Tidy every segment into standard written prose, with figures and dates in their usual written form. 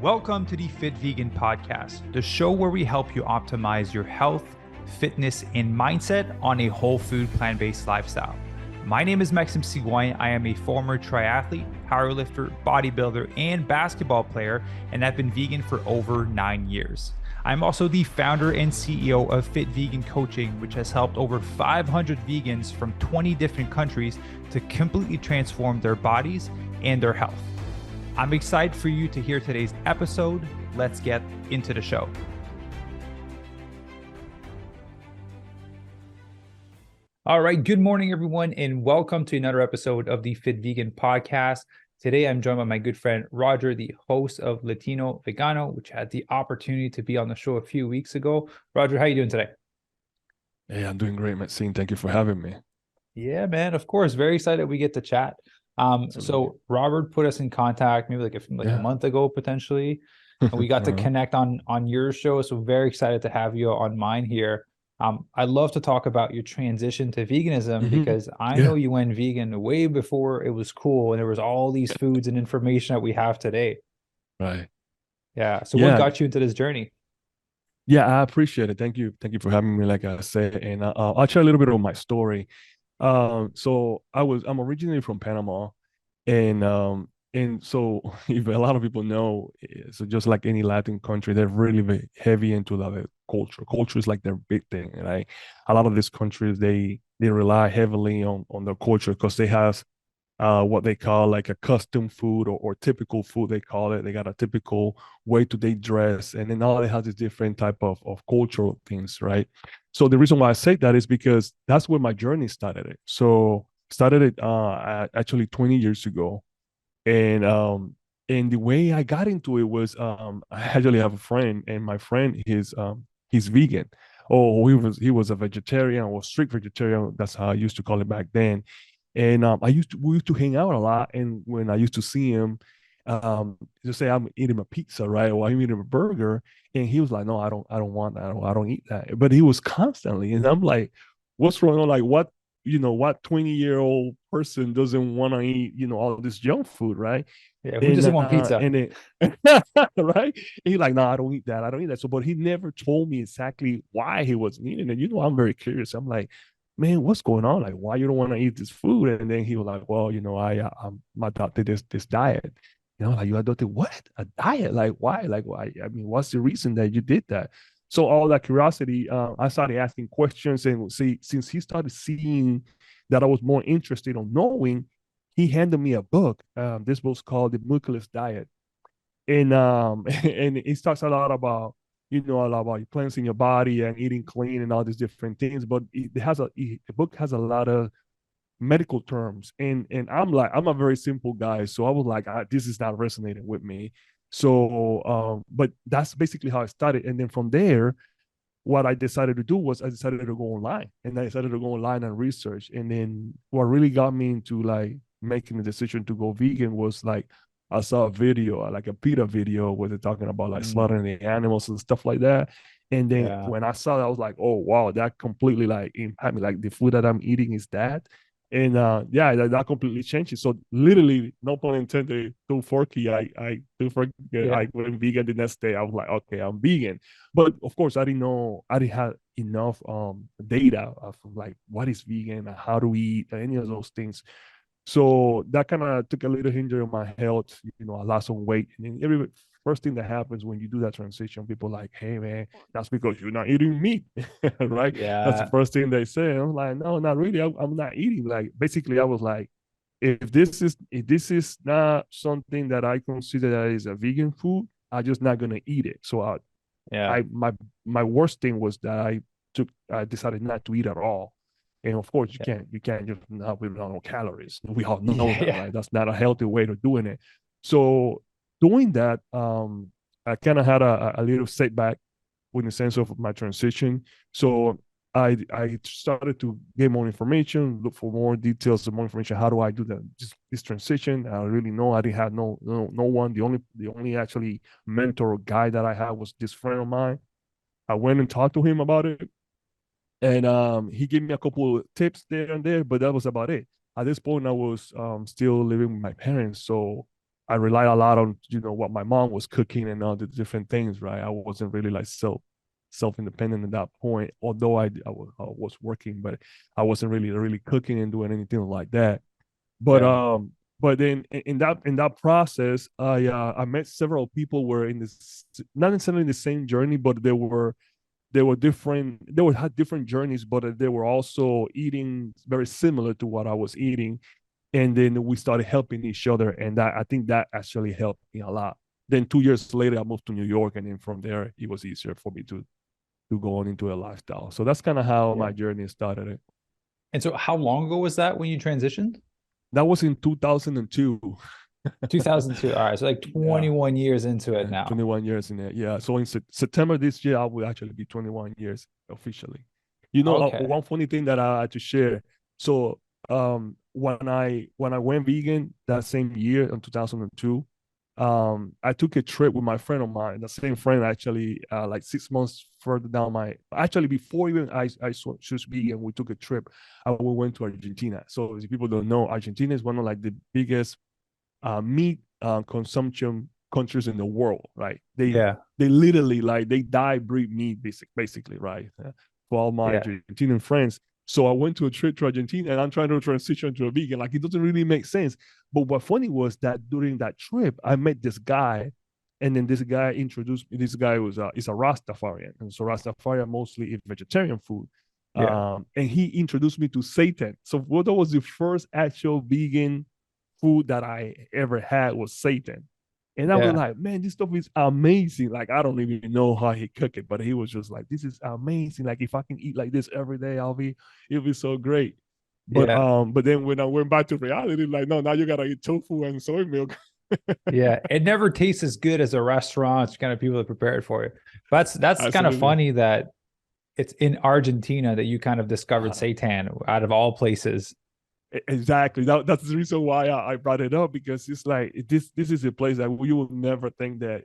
Welcome to the Fit Vegan Podcast, the show where we help you optimize your health, fitness, and mindset on a whole food, plant-based lifestyle. My name is Maxime. I am a former triathlete, powerlifter, bodybuilder, and basketball player, and I've been vegan for over 9 years. I'm also the founder and CEO of Fit Vegan Coaching, which has helped over 500 vegans from 20 different countries to completely transform their bodies and their health. I'm excited for you to hear today's episode. Let's get into the show. All right. Good morning, everyone, and welcome to another episode of the Fit Vegan Podcast. Today, I'm joined by my good friend, Roger, the host of Latino Vegano, which had the opportunity to be on the show a few weeks ago. Roger, how are you doing today? Hey, I'm doing great, Maxime. Thank you for having me. Yeah, man. Of course. Very excited we get to chat. So Robert put us in contact maybe a month ago, potentially, and we got to connect on your show. So very excited to have you on mine here. I'd love to talk about your transition to veganism because I know you went vegan way before it was cool and there was all these foods and information that we have today. Right. Yeah. So what got you into this journey? Yeah, I appreciate it. Thank you. Thank you for having me, like I said. And I'll share a little bit of my story. So I'm originally from Panama, and so if a lot of people know, so just like any Latin country, they're really heavy into the culture. Culture is like their big thing, right? A lot of these countries they rely heavily on their culture because they have what they call like a custom food or typical food, they call it. They got a typical way to they dress, and then all they have is different type of cultural things, right? So the reason why I say that is because that's where my journey started. So started it actually 20 years ago, and the way I got into it was I actually have a friend, and my friend he's vegan. Oh, he was a vegetarian or strict vegetarian. That's how I used to call it back then. And we used to hang out a lot. And when I used to see him, just say I'm eating a pizza, right, or I'm eating a burger, and he was like, "No, I don't want that. I don't eat that." But he was constantly, and I'm like, "What's wrong? Like, what 20-year-old person doesn't want to eat, all this junk food, right?" Yeah, who doesn't want pizza? And then, right? And he's like, "No, I don't eat that. I don't eat that." So, but he never told me exactly why he wasn't eating it. I'm very curious. I'm like, "Man, what's going on? Like, why you don't want to eat this food?" And then he was like, "Well, I adopted this diet." Like, you adopted what? A diet? Like, why? Like, why? I mean, what's the reason that you did that? So all that curiosity, I started asking questions, and since he started seeing that I was more interested in knowing, he handed me a book. This book's called The Miraculous Diet, and and it talks a lot about cleansing your body and eating clean and all these different things. But the book has a lot of medical terms, and I'm a very simple guy, so I was like, this is not resonating with me. So but that's basically how I started, and then from there what I decided to do was I decided to go online, and I decided to go online and research. And then what really got me into like making the decision to go vegan was like I saw a video, like a PETA video, where they're talking about like slaughtering the animals and stuff like that. And then when I saw that, I was like, oh wow, that completely like impacted me. Like the food that I'm eating is that. And that completely changed it. So literally, no pun intended, I went vegan the next day. I was like, okay, I'm vegan. But of course, I didn't have enough data of like what is vegan and how to eat and any of those things. So that kind of took a little hinder on my health. I lost some weight. And then first thing that happens when you do that transition, people are like, hey man, that's because you're not eating meat, right? Yeah. That's the first thing they say. I'm like, no, not really. I'm not eating. Like basically, I was like, if this is not something that I consider that is a vegan food, I'm just not gonna eat it. So my worst thing was that I decided not to eat at all. And of course, you can't just not with no calories. We all know that, right? That's not a healthy way of doing it. So doing that, I kind of had a little setback in the sense of my transition. So I started to get more information, look for more details and more information. How do I do that? This transition? I really know I didn't have no one. The only actually mentor or guide that I had was this friend of mine. I went and talked to him about it, and he gave me a couple of tips there and there, but that was about it. At this point, I was still living with my parents, so I relied a lot on, what my mom was cooking and all the different things, right? I wasn't really like self-independent at that point, although I was working, but I wasn't really cooking and doing anything like that. But Yeah. but then in that process, I met several people were in this, not necessarily the same journey, but they were different. They would had different journeys, but they were also eating very similar to what I was eating. And then we started helping each other, and I think that actually helped me a lot. Then 2 years later, I moved to New York, and then from there, it was easier for me to go on into a lifestyle. So that's kind of how Yeah. my journey started. And so how long ago was that when you transitioned? That was in 2002. 2002. All right. So like Yeah, 21 years into it now. 21 years in it. Yeah. So in September this year, I will actually be 21 years officially. Okay. One funny thing that I had to share. So when I went vegan that same year in 2002, I took a trip with my friend of mine. The same friend actually, like 6 months further down actually before even I chose vegan, we took a trip. We went to Argentina. So if people don't know, Argentina is one of like the biggest meat consumption countries in the world, right? Yeah. They literally like they die breed meat basically, right? For all my Yeah. Argentinian friends. So I went to a trip to Argentina and I'm trying to transition to a vegan. Like it doesn't really make sense. But what funny was that during that trip, I met this guy, and then this guy introduced me. This guy is a Rastafarian, and so Rastafarian mostly eat vegetarian food. Yeah. And he introduced me to Satan. So what was the first actual vegan food that I ever had was Satan. And I was Yeah. like, man, this stuff is amazing. Like, I don't even know how he cook it, but he was just like, this is amazing. Like, if I can eat like this every day, it'll be so great. Yeah. But then when I went back to reality, like, no, now you gotta eat tofu and soy milk. Yeah. It never tastes as good as a restaurant kind of people that prepare it for you. But that's kind of Absolutely. funny that it's in Argentina that you kind of discovered Uh, seitan out of all places. exactly. That's the reason why I brought it up, because it's like this is a place that you will never think that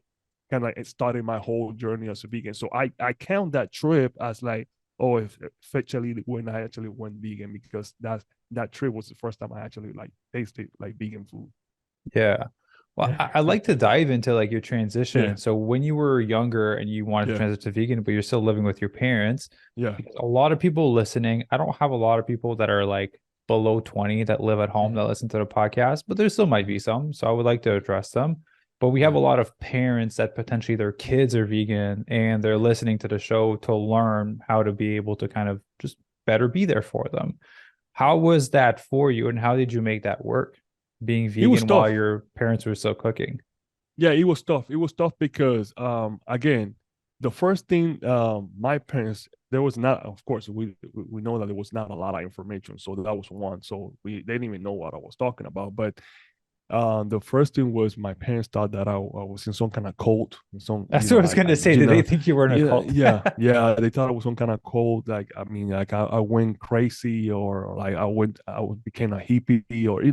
kind of like it started my whole journey as a vegan. So I count that trip as like, oh, if especially when I actually went vegan, because that trip was the first time I actually like tasted like vegan food. Yeah. Well, I like to dive into like your transition. Yeah, So when you were younger and you wanted to yeah, transition to vegan, but you're still living with your parents, yeah. because a lot of people listening, I don't have a lot of people that are like below 20 that live at home that Mhm. listen to the podcast, but there still might be some. So I would like to address them. But we have a Yeah. lot of parents that potentially their kids are vegan and they're listening to the show to learn how to be able to kind of just better be there for them. How was that for you and how did you make that work? Being It was vegan while tough. your parents were still cooking. Yeah, it was tough. It was tough because again, the first thing, my parents, there was not, of course, we know that there was not a lot of information. So that was one. So they didn't even know what I was talking about. But the first thing was my parents thought that I was in some kind of cult, some, That's what I was going to say. Did they think you were in a yeah, cult? yeah. They thought I was some kind of cult. Like, I mean, like I went crazy, or like became a hippie, or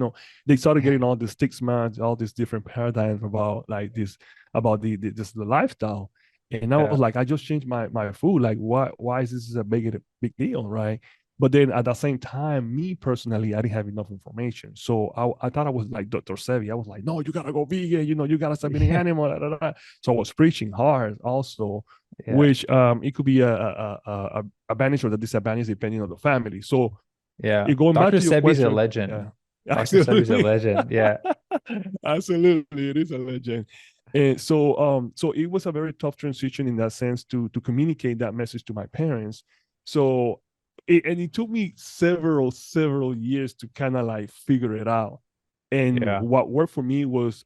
they started getting all the stigma, all these different paradigms about like this, about the lifestyle. And I Yeah. was like, I just changed my food. Like, why is this a big deal, right? But then at the same time, me personally, I didn't have enough information. So I thought I was like Dr. Sebi. I was like, no, you gotta go vegan, you gotta stop eating Yeah. animal. Da, da, da. So I was preaching hard also, Yeah. which it could be a advantage or a disadvantage depending on the family. So Yeah. going back Dr. to your Sebi's a question, yeah, legend. Dr. Sebi's a absolutely. legend. Yeah. Absolutely, it is a legend. And so it was a very tough transition in that sense to communicate that message to my parents. So it took me several years to kind of like figure it out. And Yeah. what worked for me was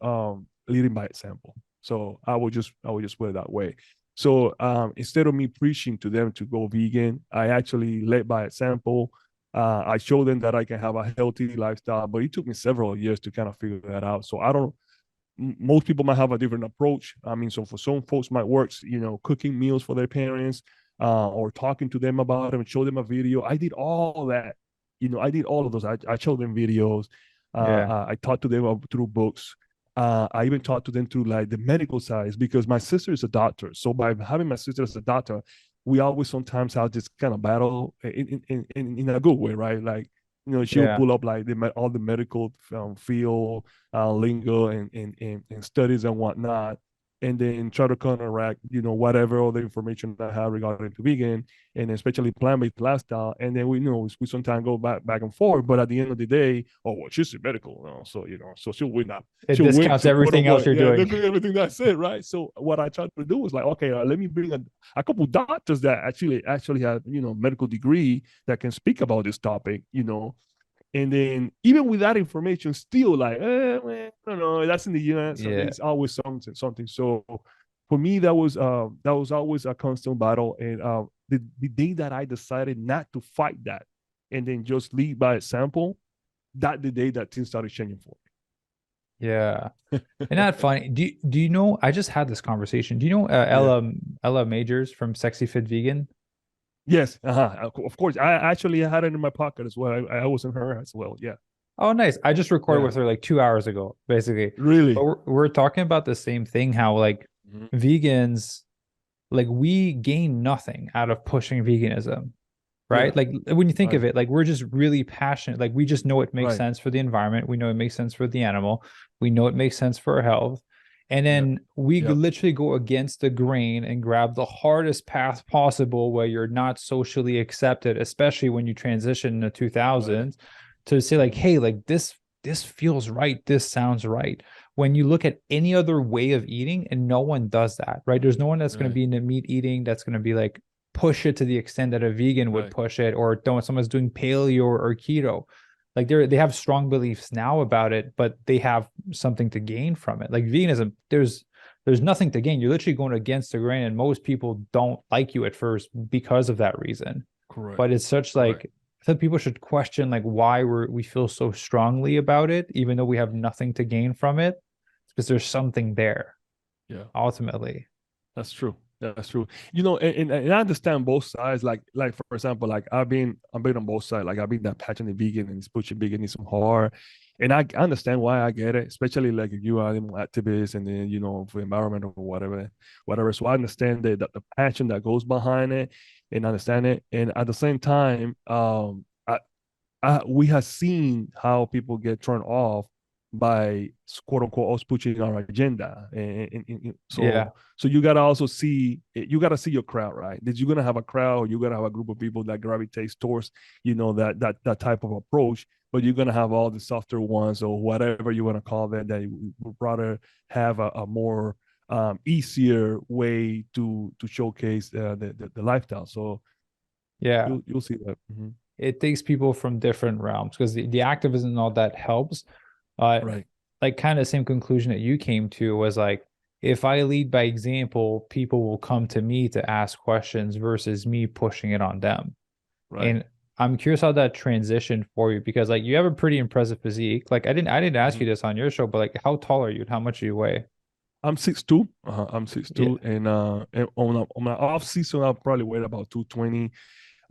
leading by example. So I would just put it that way. So instead of me preaching to them to go vegan, I actually led by example. I showed them that I can have a healthy lifestyle, but it took me several years to kind of figure that out. So I don't. Most people might have a different approach. I mean, so for some folks might work, cooking meals for their parents, or talking to them about them, show them a video. I did all that. I did all of those. I showed them videos. Yeah. I talked to them through books. I even talked to them through like the medical side, because my sister is a doctor. So by having my sister as a doctor, we always sometimes have this kind of battle in a good way, right? Like she'll Yeah. pull up like all the medical field lingo and studies and whatnot, and then try to counteract, whatever other information I have regarding to vegan and especially plant-based lifestyle. And then we sometimes go back and forth, but at the end of the day, oh well, she's a medical, so she'll win that. It She'll win. discounts So quote everything else unquote, you're yeah, doing. look at everything that's it, right? So what I try to do is like, okay, let me bring a couple doctors that actually have medical degree that can speak about this topic, and then even with that information, still like, man, I don't know, that's in the US. So Yeah. it's always something. So for me, that was always a constant battle. And the day that I decided not to fight that and then just lead by example, that the day that things started changing for Yeah. And that funny. Do you know, I just had this conversation. Do you know Yeah. Ella Majors from Sexy Fit Vegan? Yes, of course. I actually had it in my pocket as well. I was in her as well. Yeah. Oh, nice. I just recorded Yeah. with her like 2 hours ago, basically. Really? But we're talking about the same thing, how like vegans, like we gain nothing out of pushing veganism, right? Yeah. Like when you think of Right. it, like we're just really passionate. Like we just know it makes Right. sense for the environment. We know it makes sense for the animal. We know it makes sense for our health. And Yeah. then we Yep. literally go against the grain and grab the hardest path possible where you're not socially accepted, especially when you transition in the 2000s, to say like, hey, like this feels right. This sounds right. When you look at any other way of eating, and no one does that, right? There's no one that's going to be into meat eating that's going to be like push it to the extent that a vegan would push it, or don't someone's doing paleo or keto. Like they have strong beliefs now about it, but they have something to gain from it. Like veganism, there's nothing to gain. You're literally going against the grain, and most people don't like you at first because of that reason. Correct. But it's such like, I think people should question like why we feel so strongly about it, even though we have nothing to gain from it. It's because there's something there. Yeah. Ultimately. That's true. That's true. And I understand both sides. Like for example, like I've been on both sides. Like I've been that passionate vegan and it's pushing veganism hard. And I understand why I get it, especially like if you are an activist and then, for environment or whatever. So I understand the passion that goes behind it and understand it. And at the same time, we have seen how people get turned off by quote unquote us pushing our agenda, and so you gotta also see your crowd, right? That you're gonna have a crowd, you're gonna have a group of people that gravitates towards that type of approach, but you're gonna have all the softer ones or whatever you want to call that would rather have a more easier way to showcase the lifestyle. So yeah, you'll see that. It takes people from different realms because the activism and all that helps. Right. Like kind of the same conclusion that you came to was like, if I lead by example, people will come to me to ask questions versus me pushing it on them. Right. And I'm curious how that transitioned for you, because like you have a pretty impressive physique. Like I didn't ask you this on your show, but like how tall are you and how much do you weigh? I'm 6'2". I'm 6'2", and on my off season I'll probably weigh about 220.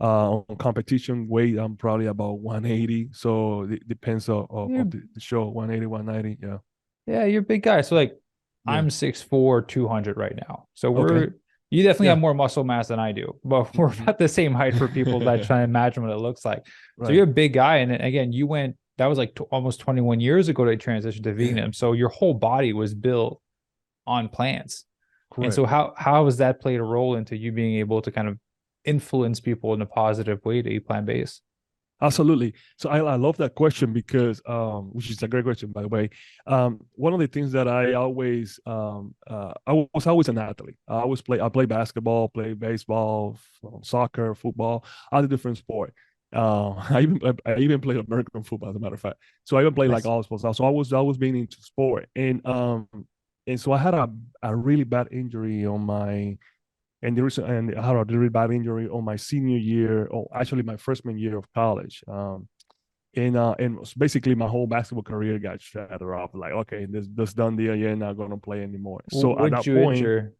On competition weight, I'm probably about 180. So it depends of the show, 180, 190. Yeah. Yeah, you're a big guy. So like I'm 6'4", 200 right now. So you definitely have more muscle mass than I do, but we're about the same height for people that try to imagine what it looks like. So you're a big guy. And again, that was like almost 21 years ago to transition to veganism. So your whole body was built on plants. Correct. And so how has that played a role into you being able to kind of influence people in a positive way to eat plant-based? Absolutely. So I love that question because which is a great question, by the way. One of the things that I always I was always an athlete. I play basketball, play baseball, soccer, football, other different sport. I even played American football, as a matter of fact. So I even played like all sports. So I was being into sport, and so I had a really bad injury on my and I had a really bad injury on my senior year, or actually my freshman year of college. And basically my whole basketball career got shattered off. Like, okay, this done deal. You're not gonna play anymore. So at that point,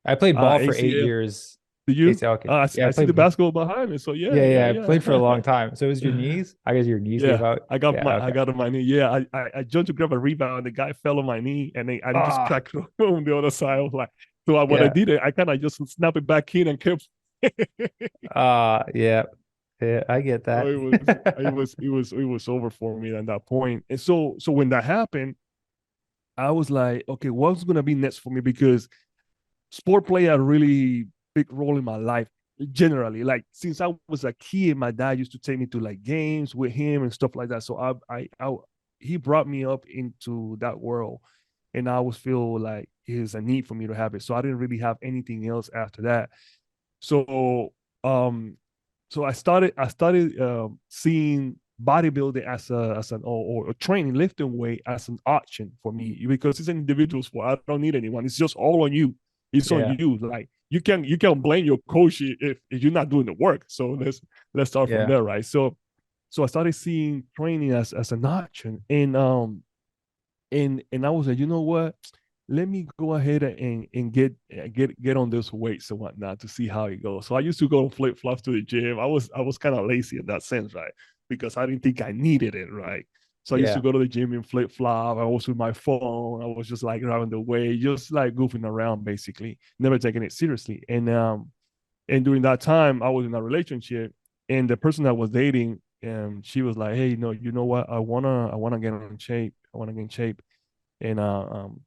I played ball for ACL. 8 years. Did you? ACL, okay. I see the basketball behind me. So yeah. I played for a long time. So it was your knees? I guess your knees gave out. I got on my knee. Yeah, I jumped to grab a rebound, and the guy fell on my knee, and I just cracked on the other side. I was like, so I did it, I kind of just snapped it back in and kept. Yeah. Yeah, I get So that. it was over for me at that point. And so when that happened, I was like, okay, what's gonna be next for me? Because sport played a really big role in my life generally. Like since I was a kid, my dad used to take me to like games with him and stuff like that. So he brought me up into that world, and I always feel like it's a need for me to have it. So I didn't really have anything else after that. So um, so I started seeing bodybuilding as an or training lifting weight as an option for me because it's an individual sport. I don't need anyone. It's just all on you. It's on Yeah. you. Like you can blame your coach if you're not doing the work. So let's start from Yeah. there, right? So I started seeing training as an option, and I was like, you know what? Let me go ahead and get on this weights and whatnot to see how it goes. So I used to go flip flops to the gym. I was kind of lazy in that sense, right? Because I didn't think I needed it, right? So I used to Yeah. go to the gym in flip flop. I was with my phone. I was just like around the way, just like goofing around, basically, never taking it seriously. And during that time, I was in a relationship, and the person I was dating, she was like, "Hey, you know what? I wanna get in shape. I wanna get in shape, and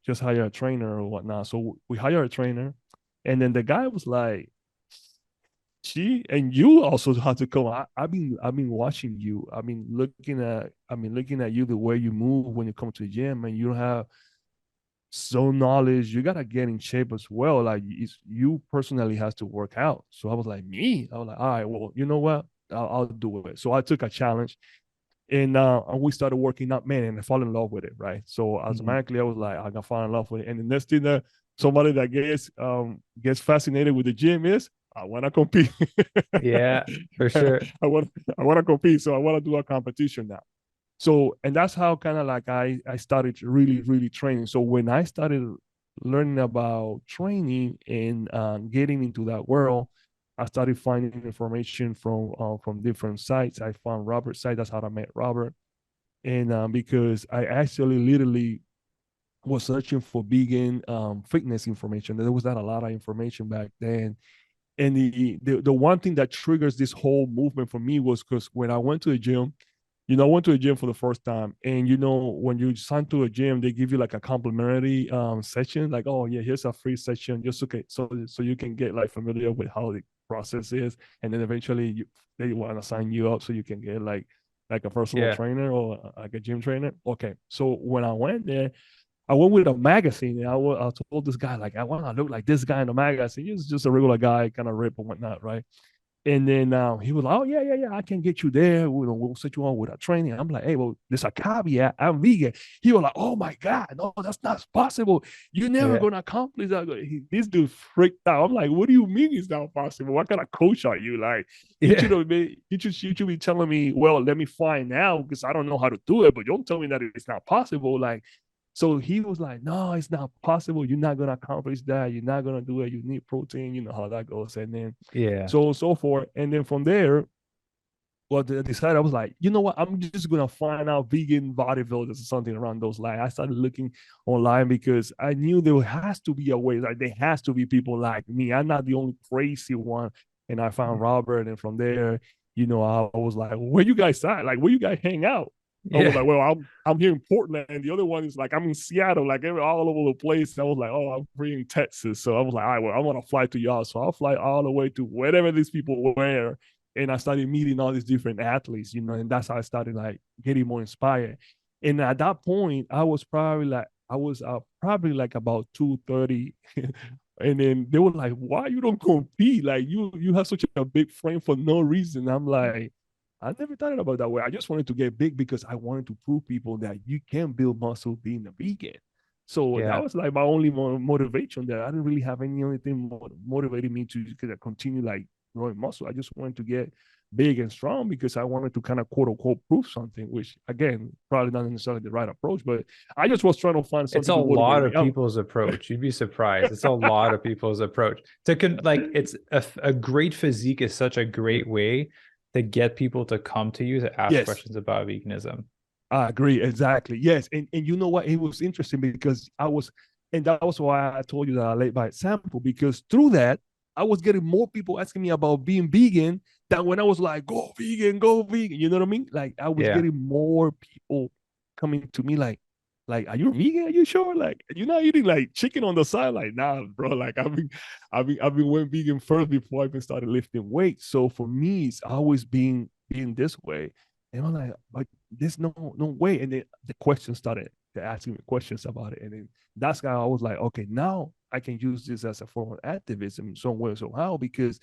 just hire a trainer or whatnot." So we hire a trainer, and then the guy was like, "She and you also have to come. I've been watching you. I've been looking at you the way you move when you come to the gym, and you don't have so knowledge. You gotta get in shape as well. Like you personally has to work out." So I was like, "Me?" I was like, "All right, well, you know what? I'll do it." So I took a challenge, and we started working out, man, and I fall in love with it, right? So Mhm. automatically I was like, I got fall in love with it. And the next thing that somebody that gets fascinated with the gym is I want to compete. Yeah, for sure. I want I want to compete. So I want to do a competition now. So and that's how kind of like I started really training. So when I started learning about training and getting into that world, I started finding information from different sites. I found Robert's site. That's how I met Robert. And because I actually literally was searching for vegan fitness information. There was not a lot of information back then. And the one thing that triggers this whole movement for me was because when I went to the gym, I went to a gym for the first time, and when you sign to a gym, they give you like a complimentary session, like, oh yeah, here's a free session, just okay, so you can get like familiar with how the process is, and then eventually they want to sign you up so you can get like a personal Yeah. trainer or like a gym trainer. Okay, so when I went there, I went with a magazine, and I told this guy like I want to look like this guy in the magazine. He was just a regular guy, kind of rip and whatnot, right? And then he was like, "Oh yeah, I can get you there. We'll set you on with a training." I'm like, "Hey, well, there's a caveat. I'm vegan." He was like, "Oh my god, no, that's not possible. You're never Yeah. gonna accomplish that." This dude freaked out. I'm like, "What do you mean it's not possible? What kind of coach are you? Like, you should Yeah. have been, you should be telling me, well, let me find out because I don't know how to do it, but don't tell me that it's not possible." Like, so he was like, "No, it's not possible. You're not gonna accomplish that. You're not gonna do it. You need protein. You know how that goes." And then Yeah. so forth. And then from there, well, I decided I was like, you know what? I'm just gonna find out vegan bodybuilders or something around those lines. I started looking online because I knew there has to be a way. Like there has to be people like me. I'm not the only crazy one. And I found Robert, and from there, I was like, where you guys at? Like, where you guys hang out? I was Yeah. like, well, I'm here in Portland, and the other one is like I'm in Seattle, like all over the place. And I was like, oh, I'm free in Texas, so I was like, all right, well, I want to fly to y'all, so I'll fly all the way to wherever these people were, and I started meeting all these different athletes, and that's how I started like getting more inspired. And at that point, I was probably like about 230. And then they were like, why you don't compete? Like you have such a big frame for no reason. I'm like, I never thought about it that way. I just wanted to get big because I wanted to prove people that you can build muscle being a vegan. So that Yeah. was like my only motivation there. I didn't really have any other thing motivated me to continue like growing muscle. I just wanted to get big and strong because I wanted to kind of quote unquote prove something, which again, probably not necessarily the right approach, but I just was trying to find It's something a to lot motivate me. of people's approach. You'd be surprised. It's a lot of people's approach. Like it's a great physique is such a great way to get people to come to you to ask Yes, questions about veganism. I agree. Exactly. Yes. And you know what? It was interesting because and that was why I told you that I led by example, because through that, I was getting more people asking me about being vegan that when I was like, go vegan, you know what I mean? Like I was Yeah. getting more people coming to me like, are you vegan? Are you sure? Like, you're not eating like chicken on the side? Like, nah, bro. Like, I've been went vegan first before I even started lifting weight. So for me, it's always being this way. And I'm like there's no way. And then the questions started to asking me questions about it. And then that's how I was like, okay, now I can use this as a form of activism some way, somehow, because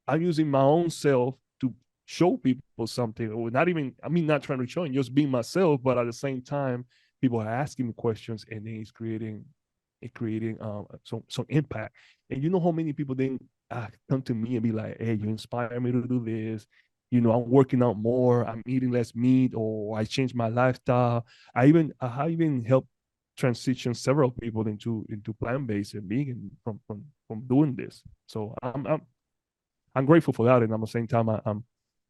I'm using my own self to show people something, or not even, I mean, not trying to show, just being myself, but at the same time, people are asking me questions, and then it's creating some impact. And you know how many people then come to me and be like, "Hey, you inspire me to do this. I'm working out more. I'm eating less meat, or I changed my lifestyle." I even helped transition several people into plant-based and vegan from doing this. So I'm grateful for that, and at the same time,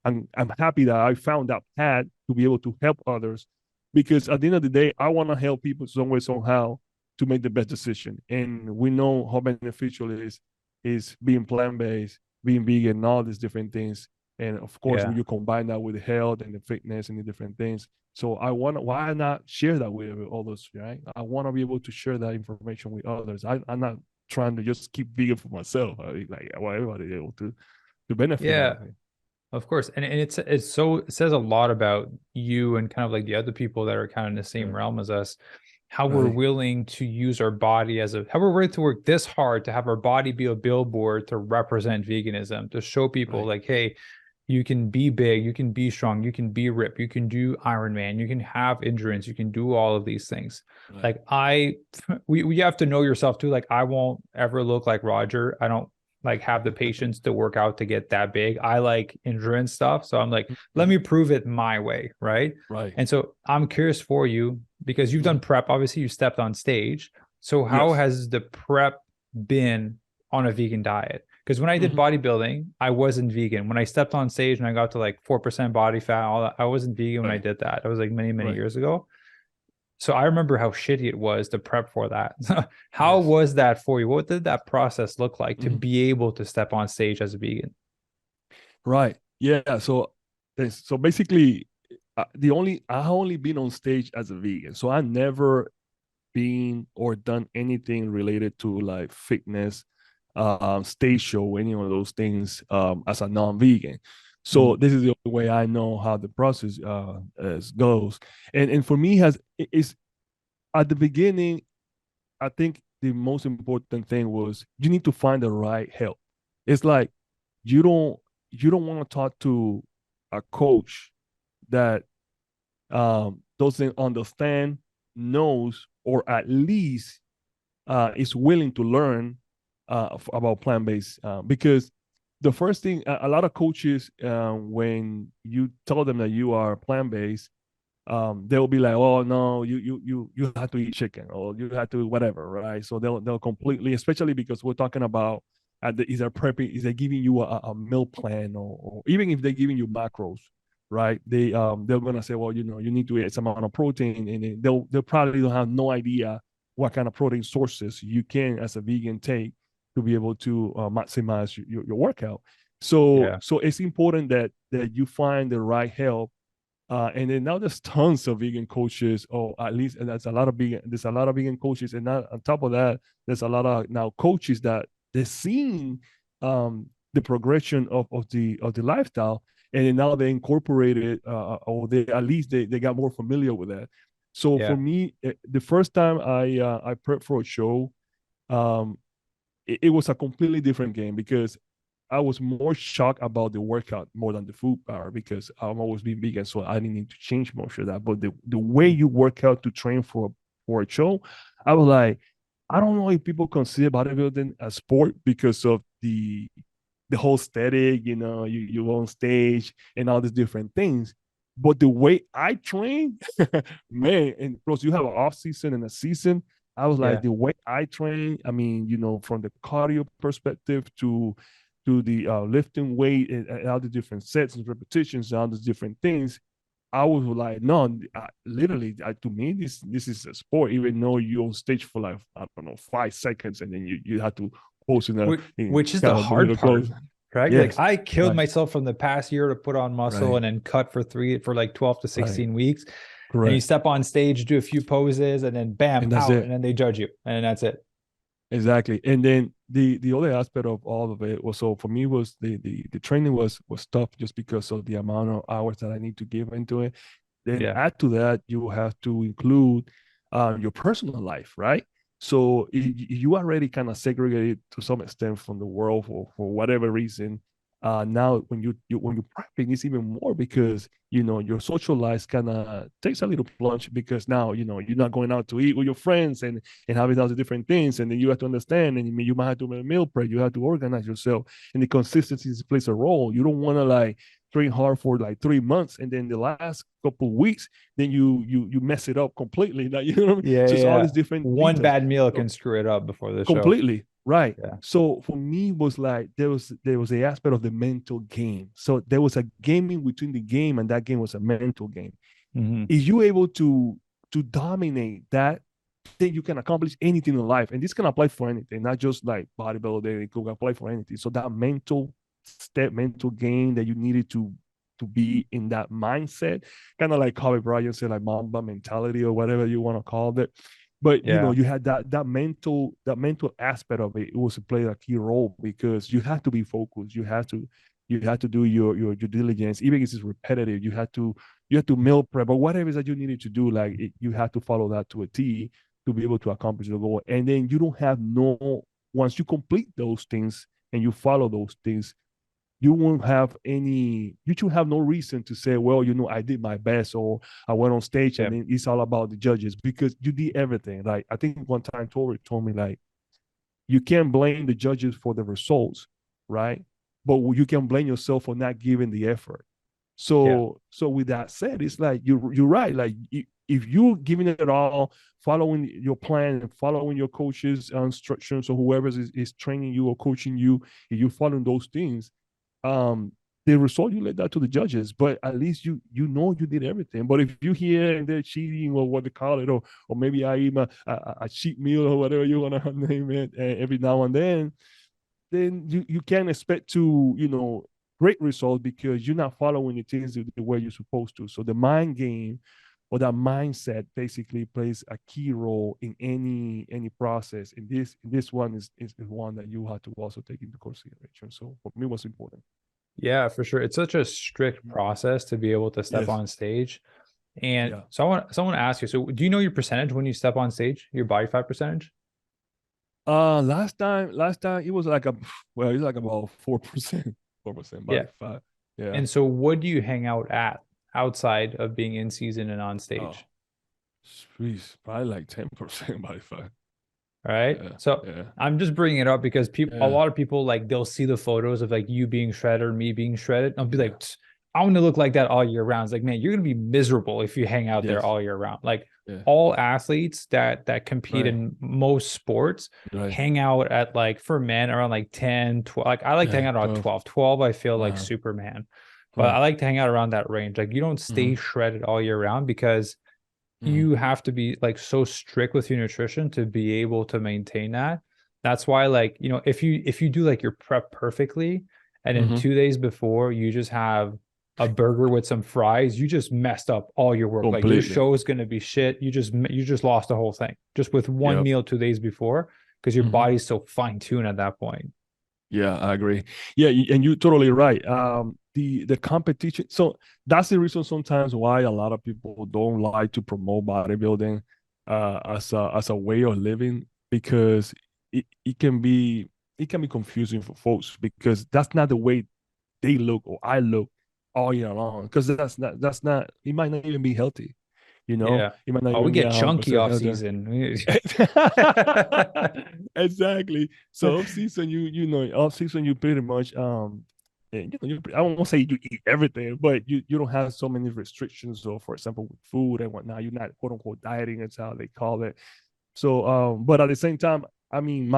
I'm happy that I found that path to be able to help others, because at the end of the day, I want to help people some way, somehow, to make the best decision. And we know how beneficial it is being plant based, being vegan, and all these different things. And of course, when Yeah. you combine that with the health and the fitness and the different things, so why not share that with others, right? I want to be able to share that information with others. I'm not trying to just keep vegan for myself. I want everybody able to benefit out Yeah. of it. Of course. And it says a lot about you and kind of like the other people that are kind of in the same Yeah. realm as us, how we're Right. willing to use our body how we're willing to work this hard to have our body be a billboard to represent veganism, to show people Right. like, hey, you can be big, you can be strong, you can be ripped, you can do Ironman, you can have endurance, you can do all of these things. Right. Like we have to know yourself too. Like I won't ever look like Roger. I don't like have the patience to work out to get that big. I like endurance stuff. So I'm like, let Mhm. me prove it my way. Right. Right. And so I'm curious for you because you've done Mhm. prep. Obviously, you stepped on stage. So how Yes. has the prep been on a vegan diet? Because when I did Mhm. bodybuilding, I wasn't vegan. When I stepped on stage and I got to like 4% body fat, all that, I wasn't vegan when I Right. did that. That was like many, many Right. years ago. So I remember how shitty it was to prep for that. How Yes. was that for you? What did that process look like to Mhm. be able to step on stage as a vegan? Right. Yeah. So basically, I only been on stage as a vegan. So I never been or done anything related to like fitness, stage show, any of those things, as a non-vegan. So Mm. this is the only way I know how the process goes. And for me, is at the beginning, I think the most important thing was you need to find the right help. It's like you don't you don't want to talk to a coach that doesn't understand, knows, or at least is willing to learn about plant-based, because the first thing a lot of coaches, when you tell them that you are plant-based, they'll be like, "Oh no, you have to eat chicken, or you have to whatever," right? So they'll completely, especially because we're talking about is they giving you a meal plan, or even if they're giving you macros, right? They're gonna say, well, you need to eat some amount of protein, and they'll probably don't have no idea what kind of protein sources you can, as a vegan, take to be able to maximize your workout. So Yeah. so it's important that you find the right help, and then now there's tons of vegan coaches, or at least there's a lot of vegan coaches, and now on top of that, there's a lot of now coaches that they're seeing the progression of the lifestyle, and then now they incorporate it, or they at least they got more familiar with that. So for Yeah. me, the first time I prepped for a show, um, it was a completely different game, because I was more shocked about the workout more than the food power, because I've always been vegan, so I didn't need to change much of that. But the way you work out to train for a show, I was like, I don't know if people consider bodybuilding a sport because of the whole aesthetic, you on stage and all these different things. But the way I train, man, and plus you have an off season and a season. I was like, Yeah. the way I train, I mean, from the cardio perspective to the lifting weight, and all the different sets and repetitions and all these different things, I was like, no, literally, to me, this is a sport. Even though you're on stage for like, I don't know, 5 seconds, and then you have to pose in Which is kind the of hard little part. clothes. Correct. Like Yes. I killed Right. myself from the past year to put on muscle Right. and then cut for like 12 to Right. 16 weeks. And you Correct. step on stage, do a few poses, and then bam, And that's out. And it. then they judge you. And that's it. Exactly. And then the other aspect of all of it was, so for me, was the training was tough just because of the amount of hours that I need to give into it. Then Yeah. add to that, you have to include your personal life, right? So you already kind of segregated to some extent from the world for whatever reason. Now when you prepping, it's even more because your social life kind of takes a little plunge because now you're not going out to eat with your friends and having all the different things, and then you have to understand, and you might have to meal prep, you have to organize yourself, and the consistency plays a role. You don't want to like train hard for like 3 months and then the last couple of weeks then you mess it up completely, like, you know what I mean? Yeah. So it's all Yeah. these different One details. bad meal So can screw it up before the show. completely right. Yeah. So for me was like there was a aspect of the mental game. So there was a gaming between the game, and that game was a mental game. Mm-hmm. Is you able to dominate that, then you can accomplish anything in life. And this can apply for anything, not just like bodybuilding. It could apply for anything. So that mental game that you needed to be in that mindset, kind of like Kobe Bryant said, like Mamba mentality or whatever you want to call it. But Yeah. you had that mental aspect of it. It was to play a key role because you had to be focused. You had to do your due diligence, even if it's repetitive. You had to meal prep or whatever it is that you needed to do. Like you had to follow that to a T to be able to accomplish the goal. And then you don't have no once you complete those things and you follow those things, you should have no reason to say, well, I did my best or I went on stage and Yeah. then it's all about the judges because you did everything. Like I think one time Tori told me like you can't blame the judges for the results, right? But you can blame yourself for not giving the effort. Yeah. So with that said, it's like you're right. Like if you're giving it all, following your plan and following your coach's instructions or whoever is training you or coaching you, if you're following those things, um, the result you let that to the judges. But at least you did everything. But if you hear and they're cheating or what they call it, or maybe I eat a cheat meal or whatever you want to name it every now and then you can't expect to great results because you're not following the things the way you're supposed to. So the mind game or that mindset basically plays a key role in any process. And this one is one that you have to also take into consideration. So for me, what's important. Yeah, for sure. It's such a strict process to be able to step Yes. on stage. And Yeah. so I want to ask you, so do you know your percentage when you step on stage, your body fat percentage? Last time it was like it's like about 4%, 4% Yeah. body fat. Yeah. And so what do you hang out at outside of being in season and on Oh, stage? geez, probably like 10% body fat. All right. Yeah. So Yeah. I'm just bringing it up because a Yeah. lot of people like they'll see the photos of like you being shredded or me being shredded. I'll be Yeah. like, I want to look like that all year round. It's like, man, you're gonna be miserable if you hang out there Yes. all year round. Like Yeah. all athletes that compete Right. in most sports Right. hang out at like for men around like 10, 12. Like I like to hang Yeah. out around 12. 12. 12, I feel like Uh-huh. Superman. But I Right. like to hang out around that range. Like you don't Mm-hmm. stay shredded all year round because Mm-hmm. you have to be like so strict with your nutrition to be able to maintain that. That's why, like, if you do like your prep perfectly, and then Mm-hmm. 2 days before you just have a burger with some fries, you just messed up all your work. Like your Completely. show is gonna be shit. You just lost the whole thing just with one Yep. meal 2 days before because your Mm-hmm. body's so fine tuned at that point. Yeah, I agree. Yeah, and you're totally right. The competition. So that's the reason sometimes why a lot of people don't like to promote bodybuilding as a way of living because it can be confusing for folks because that's not the way they look or I look all year long because that's not it might not even be healthy. Yeah. It might not Oh, we even be get hundred chunky percent off healthy. season. Exactly. So off season, off season you pretty much I won't say you eat everything, but you don't have so many restrictions. So for example, with food and whatnot, you're not quote unquote dieting. That's how they call it. So but at the same time, I mean,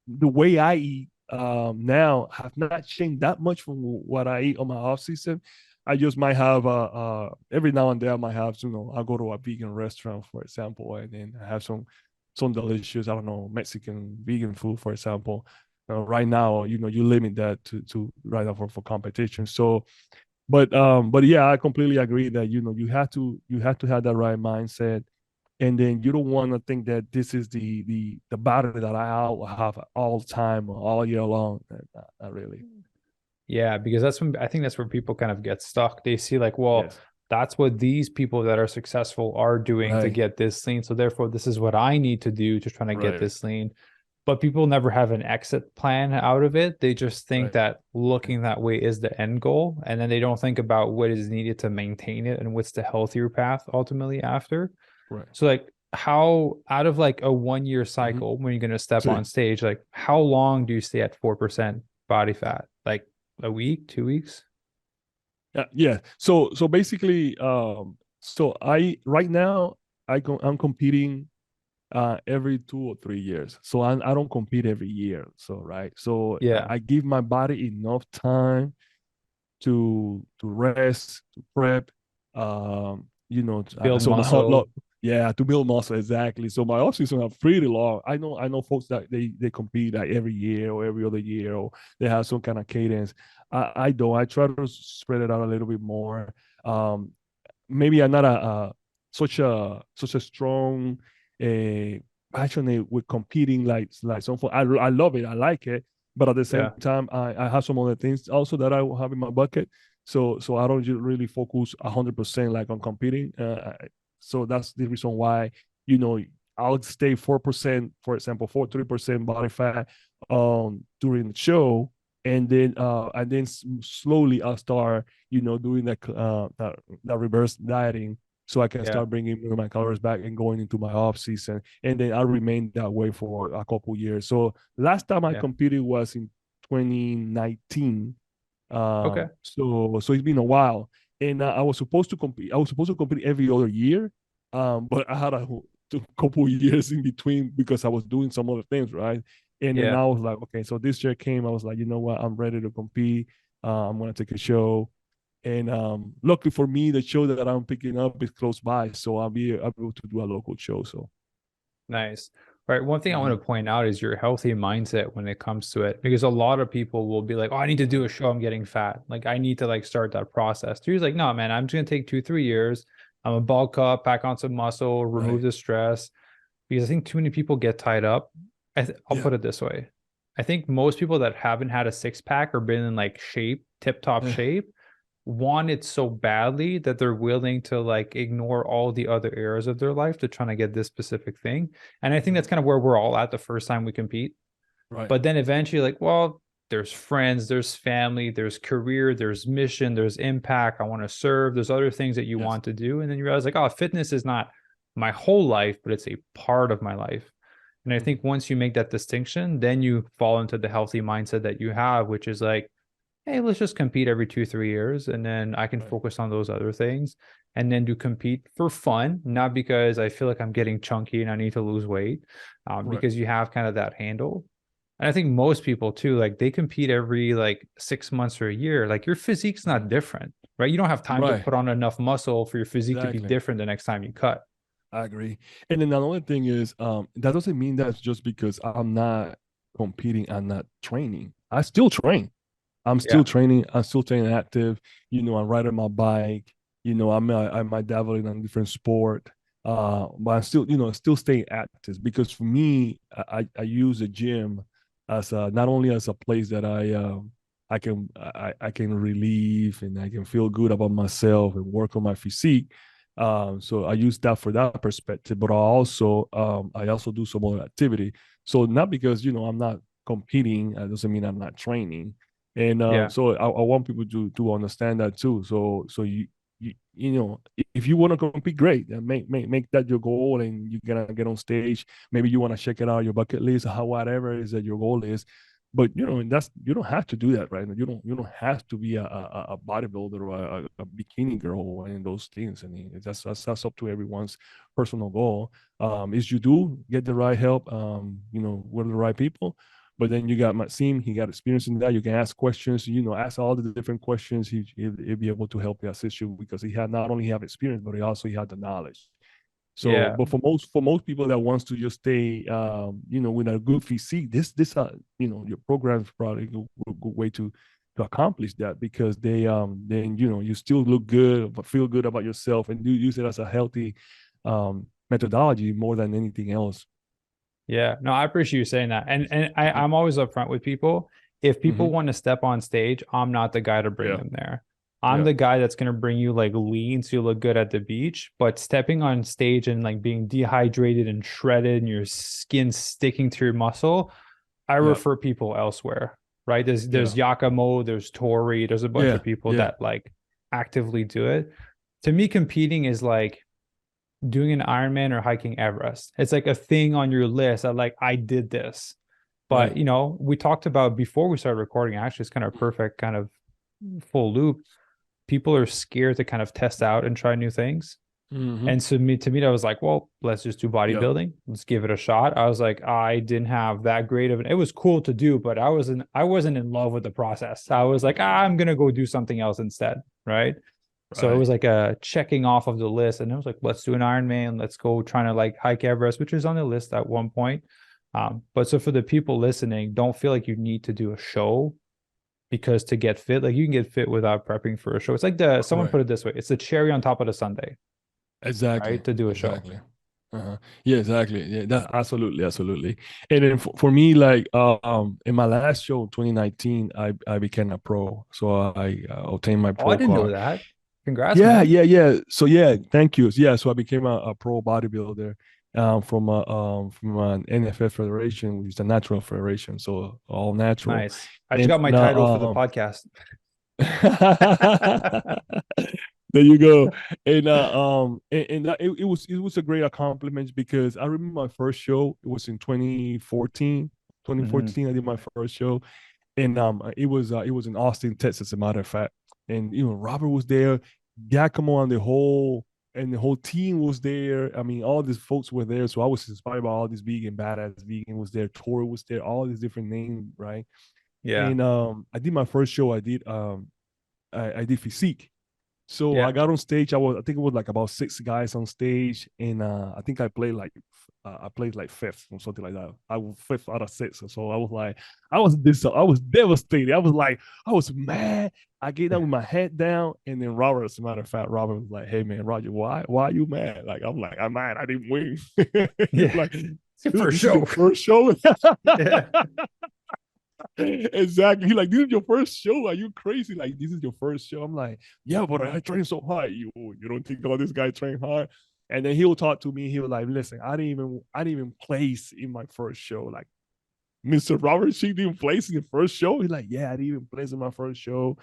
the way I eat now have not changed that much from what I eat on my off season. I just might have every now and then I might have I'll go to a vegan restaurant, for example, and then I have some delicious, I don't know, Mexican vegan food, for example. right now, you limit that to right now for competition. So, but yeah, I completely agree that you have to have that right mindset, and then you don't want to think that this is the battle that I have all the time or all year long. Not really. Yeah, because I think that's where people kind of get stuck. They see like, well, Yes. that's what these people that are successful are doing to Right. get this lean. So therefore, this is what I need to do to try to get Right. this lean. But people never have an exit plan out of it. They just think Right. that looking that way is the end goal. And then they don't think about what is needed to maintain it and what's the healthier path ultimately after. Right. So like how out of like a 1 year Mm-hmm. cycle when you're gonna step See. on stage, like how long do you stay at 4% body fat? Like a week, 2 weeks? Yeah. So basically, so I right now I'm competing every 2 or 3 years. So I don't compete every year. So right. So Yeah. I give my body enough time to rest, to prep, Build so my whole lot, muscle. yeah, to build muscle exactly. So my off season are pretty long. I know folks that they compete like every year or every other year, or they have some kind of cadence. I don't. I try to spread it out a little bit more. Um, Maybe I'm not such a strong uh, passionate with competing like some. I love it. I like it, but at the same Yeah. time, I have some other things also that I have in my bucket. So I don't really focus 100% like on competing. So that's the reason why you know I'll stay 4%, for example, 3% body fat during the show, and then slowly I'll start doing that reverse dieting, so I can Yeah. start bringing my calories back and going into my off season, and then I'll remain that way for a couple years. So last time I Yeah. competed was in 2019. Okay. So it's been a while, and I was supposed to compete. I was supposed to compete every other year, but I had a couple years in between because I was doing some other things, right? And then Yeah. I was like, okay, so this year came. I was like, you know what? I'm ready to compete. I'm gonna take a show, and luckily for me, the show that I'm picking up is close by, so I'll be able to do a local show. So, Nice. All right. One thing I want mhm. to point out is your healthy mindset when it comes to it, because a lot of people will be like, "Oh, I need to do a show. I'm getting fat. Like, I need to like start that process." He's like, "No, man. I'm just gonna take 2, 3 years. I'm gonna bulk up, pack on some muscle, remove Right? the stress." Because I think too many people get tied up. I'll Yeah. put it this way: I think most people that haven't had a six pack or been in like shape, tip top Eh, shape, want it so badly that they're willing to like ignore all the other areas of their life to try to get this specific thing. And I think that's right. kind of where we're all at the first time we compete. Right. But then eventually, like, well, there's friends, there's family, there's career, there's mission, there's impact. I want to serve. There's other things that you Yes. want to do. And then you realize, like, oh, fitness is not my whole life, but it's a part of my life. And I Mhm. think once you make that distinction, then you fall into the healthy mindset that you have, which is like, hey, let's just compete every 2, 3 years. And then I can Right. focus on those other things and then do compete for fun, not because I feel like I'm getting chunky and I need to lose weight, Right. because you have kind of that handle. And I think most people too, like they compete every like 6 months or a year. Like your physique's not Mhm. different, right? You don't have time to Right. put on enough muscle for your physique to be Exactly. different the next time you cut. I agree. And then another thing is, that doesn't mean that's just because I'm not competing, I'm not training. I still train. I'm still Yeah. training. I'm still staying active. I'm riding my bike. I might dabble in a different sport. But I'm still staying active because for me, I use the gym as not only as a place that I can relieve and I can feel good about myself and work on my physique. So I use that for that perspective, but I also do some other activity. So not because I'm not competing, doesn't mean I'm not training. And Yeah. so I want people to understand that too. So if you want to compete, great. Make that your goal, and you're gonna get on stage. Maybe you want to check it out your bucket list, how whatever is that your goal is. But that's you don't have to do that, right? You don't have to be a bodybuilder or a bikini girl or any of those things. I mean, that's up to everyone's personal goal. Is you do get the right help, with the right people. But then you got Maxime, he got experience in that. You can ask questions, ask all the different questions. He'll be able to help you, assist you, because he had not only have experience, but he had the knowledge. So, Yeah. but for most people that wants to just stay, you know, with a good physique, you know, your program is probably a good way to accomplish that, because then, you know, you still look good, but feel good about yourself, and you use it as a healthy methodology more than anything else. Yeah. No, I appreciate you saying that. I'm always upfront with people. If people Mm-hmm. want to step on stage, I'm not the guy to bring Yeah, them there. I'm yeah, the guy that's going to bring you like lean so you look good at the beach, but stepping on stage and like being dehydrated and shredded and your skin sticking to your muscle, I yeah, refer people elsewhere, right? There's yeah, Yakimo, there's Tori, there's a bunch yeah, of people yeah. that like actively do it. To me, competing is like doing an Ironman or hiking Everest. It's like a thing on your list that like I did this. But Right. you know, we talked about before we started recording, actually it's kind of perfect kind of full loop. People are scared to kind of test out and try new things. Mm-hmm. And so to me, I was like, well, let's just do Yeah. bodybuilding. Let's give it a shot. I was like, I didn't have that great of it was cool to do, but I wasn't in love with the process. I was like, I'm gonna go do something else instead. Right. So it Right. was like a checking off of the list. And it was like, let's do an Ironman. Let's go trying to like hike Everest, which is on the list at one point. But so for the people listening, don't feel like you need to do a show because to get fit, like you can get fit without prepping for a show. It's like someone put Correct. it this way, it's the cherry on top of the sundae, Exactly. right? To do a show. Exactly. Uh-huh. Yeah, exactly. Yeah, that absolutely, absolutely. And then for me, like in my last show, 2019, I became a pro. So I obtained my Oh, I pro didn't know card. that. Congrats, Yeah, man. yeah, yeah. So yeah, thank you. Yeah, so I became a pro bodybuilder from an NFF federation, which is the natural federation. So all natural. Nice. I just And got my title for the podcast. there you go. And that, it was a great accomplishment, because I remember my first show. It was in 2014. Mhm. 2014, I did my first show, and it was in Austin, Texas, as a matter of fact. And you know, Robert was there, Giacomo, and the whole team was there. I mean, all these folks were there, so I was inspired by all these vegan badass vegan was there. Tori was there, all these different names, right? Yeah. And I did my first show. I did physique. So I Yeah. got on stage. I think it was like about 6 guys on stage, and I think I played like fifth or something like that. I was fifth out of six. So I was like, I was devastated. I was mad. I get down with my head down, and then Robert, as a matter of fact, Robert was like, "Hey man, Roger, why are you mad?" Like I'm like, I'm mad. I didn't win. He's Yeah. like, It's your dude, first this is your show. first show. Yeah. Exactly. He like, this is your first show. Are you crazy? Like, this is your first show. I'm like, yeah, but I train so hard. You don't think all this guy train hard? And then he'll talk to me. He was like, listen, I didn't even place in my first show. Like, Mr. Robert, she didn't place in the first show. He's like, yeah, I didn't even place in my first show.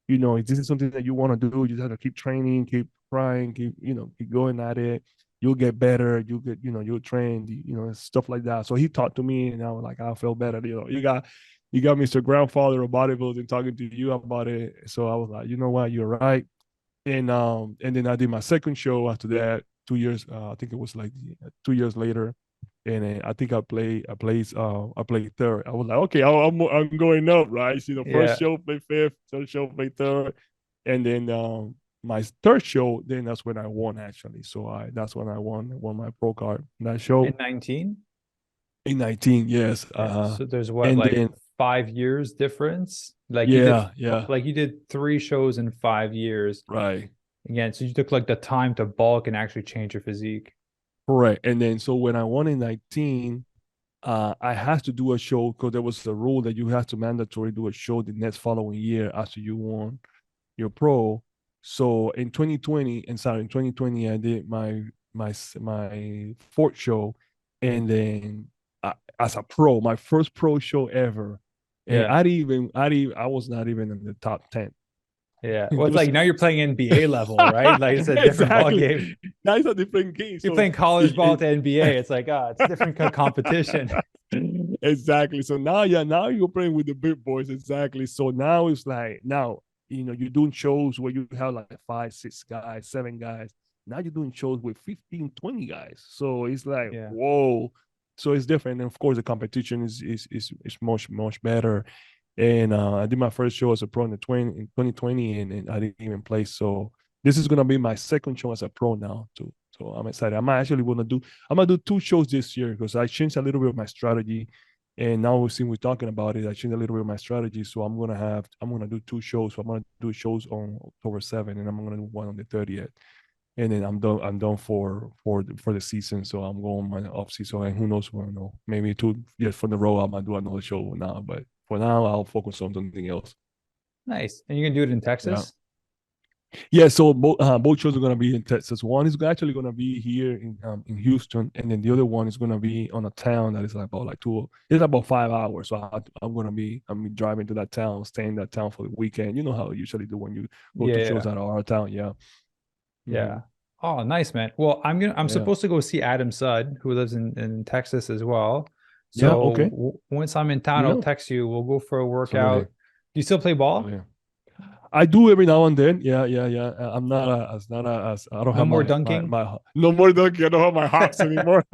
You know, if this is something that you want to do, you just have to keep training, keep trying, keep going at it. You'll get better. You'll train, stuff like that. So he talked to me, and I was like, I feel better. You got Mr. Grandfather of bodybuilding talking to you about it. So I was like, you know what, you're right. And then I did my second show after that. 2 years, I think it was like 2 years later, and I think I played third. I was like, okay, I'm going up, right? See, the first Yeah. show played fifth, third show played third, and then my third show, then that's when I won actually. So that's when I won my pro card that In show 19? in 19. Yes, Yeah. So there's what, and like then 5 years difference? Like yeah, yeah, you did 3 shows in 5 years. right. Again, so you took like the time to bulk and actually change your physique. Correct. And then so when I won in 19, I had to do a show, because there was a rule that you have to mandatory do a show the next following year after you won your pro. So in 2020, in 2020, I did my fourth show, and then as a pro, my first pro show ever, and Yeah. I was not even in the top 10. Yeah. Well, it's Those, like now you're playing NBA level, right? Like it's a different ball exactly. game. That's a different game. You're So playing college ball it, to NBA. It's like, it's different competition. exactly. So now, yeah, now you're playing with the big boys. Exactly. So now it's like, now, you're doing shows where you have like 5, 6 guys, 7 guys. Now you're doing shows with 15, 20 guys. So it's like, Yeah. whoa. So it's different. And of course, the competition is much, much better. And I did my first show as a pro in 2020, and I didn't even play. So this is gonna be my second show as a pro now too. So I'm excited. I'm gonna do 2 shows this year because I changed a little bit of my strategy. And now we're talking about it. I changed a little bit of my strategy. So I'm gonna do 2 shows. So I'm gonna do shows on October 7th, and I'm gonna do one on the 30th. And then I'm done for the season. So I'm going my off season. And who knows when, maybe 2 years from the road I might do another show now. But for now I'll focus on something else. Nice. And you can do it in Yeah. Texas? Yeah, so both shows are gonna be in Texas. One is actually gonna be here in Houston, and then the other one is gonna be on a town that is it's about 5 hours. So I'm driving to that town, staying in that town for the weekend. You know how I usually do when you go to shows out of our town. Yeah. Yeah. Oh, nice, man. Well, I'm supposed to go see Adam Sudd, who lives in Texas as well. Yeah. So Okay. once I'm in town, I'll text you. We'll go for a workout. Absolutely. Do you still play ball? Yeah. I do every now and then. Yeah. I'm not as I don't No have more my dunking? no more dunking. I don't have my hocks anymore.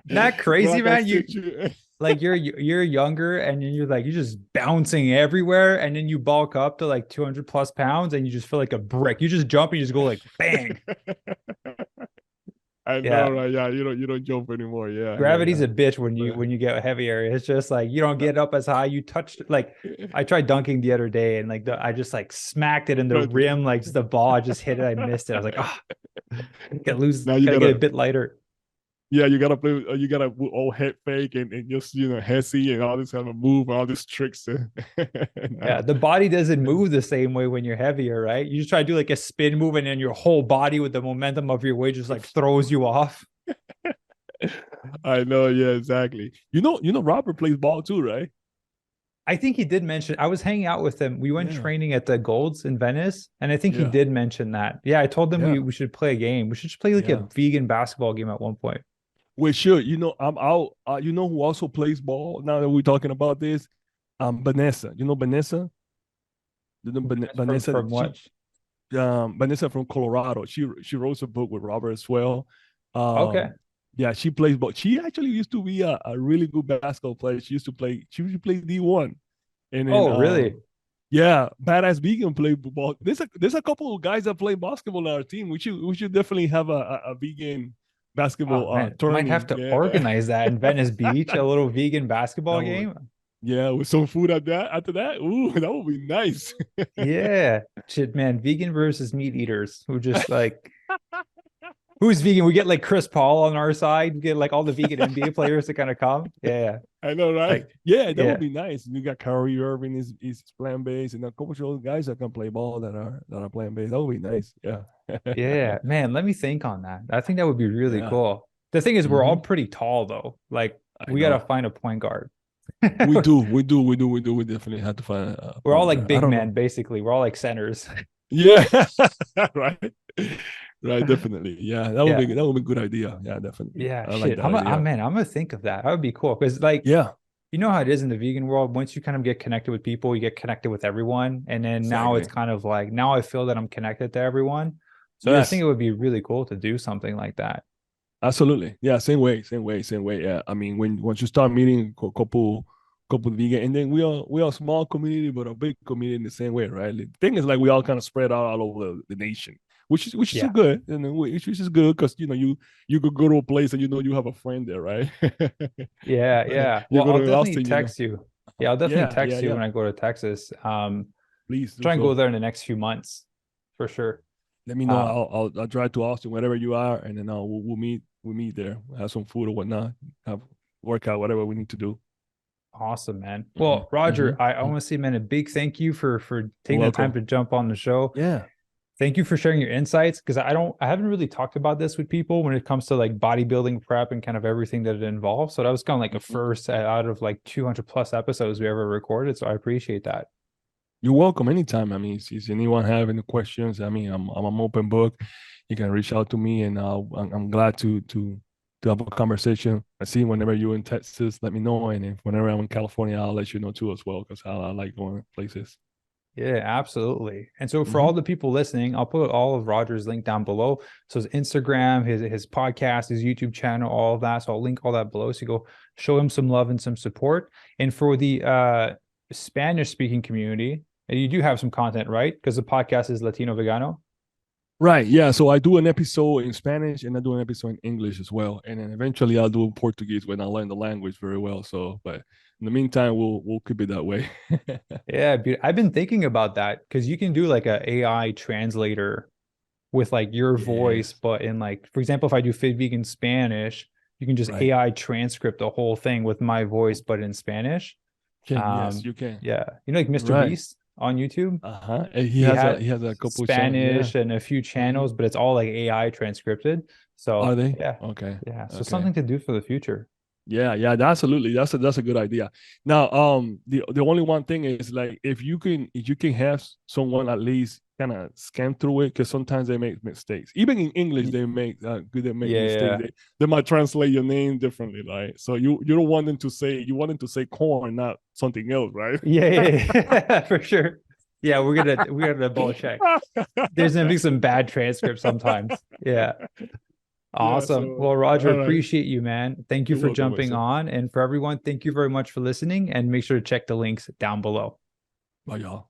Not crazy, Like I man. said, Like you're younger and you're just bouncing everywhere, and then you bulk up to like 200 plus pounds and you just feel like a brick. You just jump and you just go like bang. I Yeah. know, right? Yeah, you don't jump anymore. Yeah, Gravity's yeah. a bitch when you get heavier. It's just like you don't get up as high. You touched like I tried dunking the other day and like I just like smacked it in the rim, like just the ball. I just hit it. I missed it. I was like, Now you gotta get a gotta, bit lighter. yeah, you gotta play. You gotta all head fake and just hezzy and all this kind of move, all these tricks. Yeah, the body doesn't move the same way when you're heavier, right? You just try to do like a spin move, and then your whole body with the momentum of your weight just like throws you off. I know, yeah, exactly. Robert plays ball too, right? I think he did mention, I was hanging out with him. We went training at the Golds in Venice, and I think he did mention that. Yeah, I told him we should play a game. We should just play like a vegan basketball game at one point. We should. I'm out. Who also plays ball now that we're talking about this? Vanessa. You know Vanessa? Vanessa from what? Vanessa from Colorado. She wrote a book with Robert as well. Okay. Yeah, she plays ball. She actually used to be a really good basketball player. She used to play D1. And then, really? Yeah, badass vegan play ball. There's a couple of guys that play basketball on our team. We should definitely have a vegan basketball tournament. Might have to organize that in Venice Beach, a little vegan basketball game. Yeah, with some food after that. Ooh, that would be nice. Yeah. Shit, man. Vegan versus meat eaters who just like who's vegan? We get like Chris Paul on our side. We get like all the vegan NBA players to kind of come. Yeah. I know, right? Like, that would be nice. You got Kyrie Irving is plant-based, and a couple of those guys that can play ball that are plant-based. That would be nice. Yeah. Yeah, man, let me think on that. I think that would be really cool. The thing is, we're all pretty tall though. Like we got to find a point guard. We do. We definitely have to find we're all like big men, basically. We're all like centers. Yeah. Right. Right, definitely. Yeah, that would be a good idea. Yeah, definitely. Yeah, I'm gonna think of that. That would be cool. Because you know how it is in the vegan world. Once you kind of get connected with people, you get connected with everyone. And then now it's kind of like now I feel that I'm connected to everyone. So I think it would be really cool to do something like that. Absolutely. Yeah, same way. Yeah. I mean, once you start meeting a couple vegan, and then we are a small community, but a big community in the same way, right? The thing is, like, we all kind of spread out all over the nation, which is good, which is good because you could go to a place and you have a friend there, right? Yeah. Well, I'll definitely text you. Yeah, I'll definitely text you when I go to Texas. Please try and go there in the next few months, for sure. Let me know. I'll drive to Austin, wherever you are, and then we'll meet there. We'll have some food or whatnot. Have workout, whatever we need to do. Awesome, man. Well, Roger, I want to say, man, a big thank you for taking the time to jump on the show. Yeah. Thank you for sharing your insights, because I haven't really talked about this with people when it comes to like bodybuilding prep and kind of everything that it involves. So that was kind of like a first out of like 200 plus episodes we ever recorded. So I appreciate that. You're welcome anytime. I mean, if anyone have any questions, I mean, I'm an open book. You can reach out to me, and I'm glad to have a conversation. I see whenever you're in Texas, let me know, and if whenever I'm in California, I'll let you know too as well, because I like going places. Yeah, absolutely. And so for all the people listening, I'll put all of Roger's link down below. So his Instagram, his podcast, his YouTube channel, all of that. So I'll link all that below. So you go show him some love and some support. And for the Spanish speaking community, and you do have some content, right? Because the podcast is Latino Vegano. Right. Yeah. So I do an episode in Spanish and I do an episode in English as well. And then eventually I'll do Portuguese when I learn the language very well. So, but in the meantime, we'll keep it that way. Yeah, I've been thinking about that because you can do like a AI translator with like your voice, Yes. but in like, for example, if I do Fit Vegan Spanish, you can just Right. AI transcript the whole thing with my voice, but in Spanish. Yes, you can. Yeah, like Mr. Right. Beast on YouTube, Uh-huh. And he had he has a couple of channels. Yeah. Spanish and a few Mhm. channels, but it's all like AI transcripted. Are So they? yeah, Okay. yeah. So Okay. something to do for the future. Yeah, yeah, absolutely. That's a good idea. Now, the only one thing is like if you can have someone at least kind of scan through it because sometimes they make mistakes. Even in English, Y- they make Yeah, mistakes. yeah, They might translate your name differently, right? So you don't want them to say you want them to say corn, not something else, right? yeah, yeah, yeah. For sure. Yeah, we're gonna double check. There's gonna be some bad transcripts sometimes. Yeah. Yeah. Awesome. So Well, Roger, all right. appreciate you, man. Thank you You're for welcome, jumping Maxime. on. And for everyone, thank you very much for listening. And make sure to check the links down below. Bye, y'all.